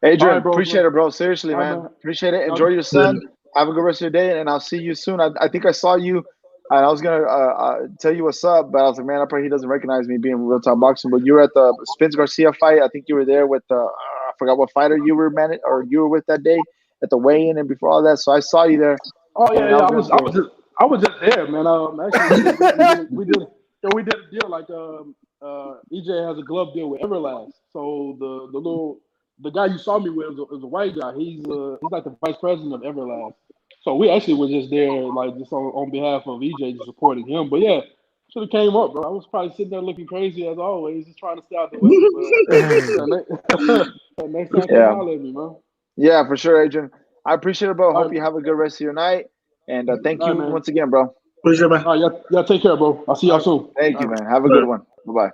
Adrian, Right, bro, appreciate it, bro. Seriously, right, man. Appreciate it. Enjoy your son. Have a good rest of your day, and I'll see you soon. I think I saw you, and I was gonna tell you what's up, but I was like, man, I probably he doesn't recognize me being Real Time Boxing. But you were at the Spence Garcia fight. I think you were there with I forgot what fighter you were you were with that day at the weigh-in and before all that. So I saw you there. Oh yeah, And yeah. I was just there, man. Actually, we did a deal like EJ has a glove deal with Everlast. So the guy you saw me with is a white guy. He's like the vice president of Everlast. So we actually were just there, like just on behalf of EJ, just supporting him. But yeah, should have came up, bro. I was probably sitting there looking crazy as always, just trying to stay out the way. But next time, come holler at me, man. Yeah, for sure, Adrian. I appreciate it, bro. All Hope you have a good rest of your night. And thank All you right, man. once again, bro. Appreciate it, man. All right, y'all take care, bro. I'll see y'all soon. Thank you, man. Have a good one. Bye-bye.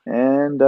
And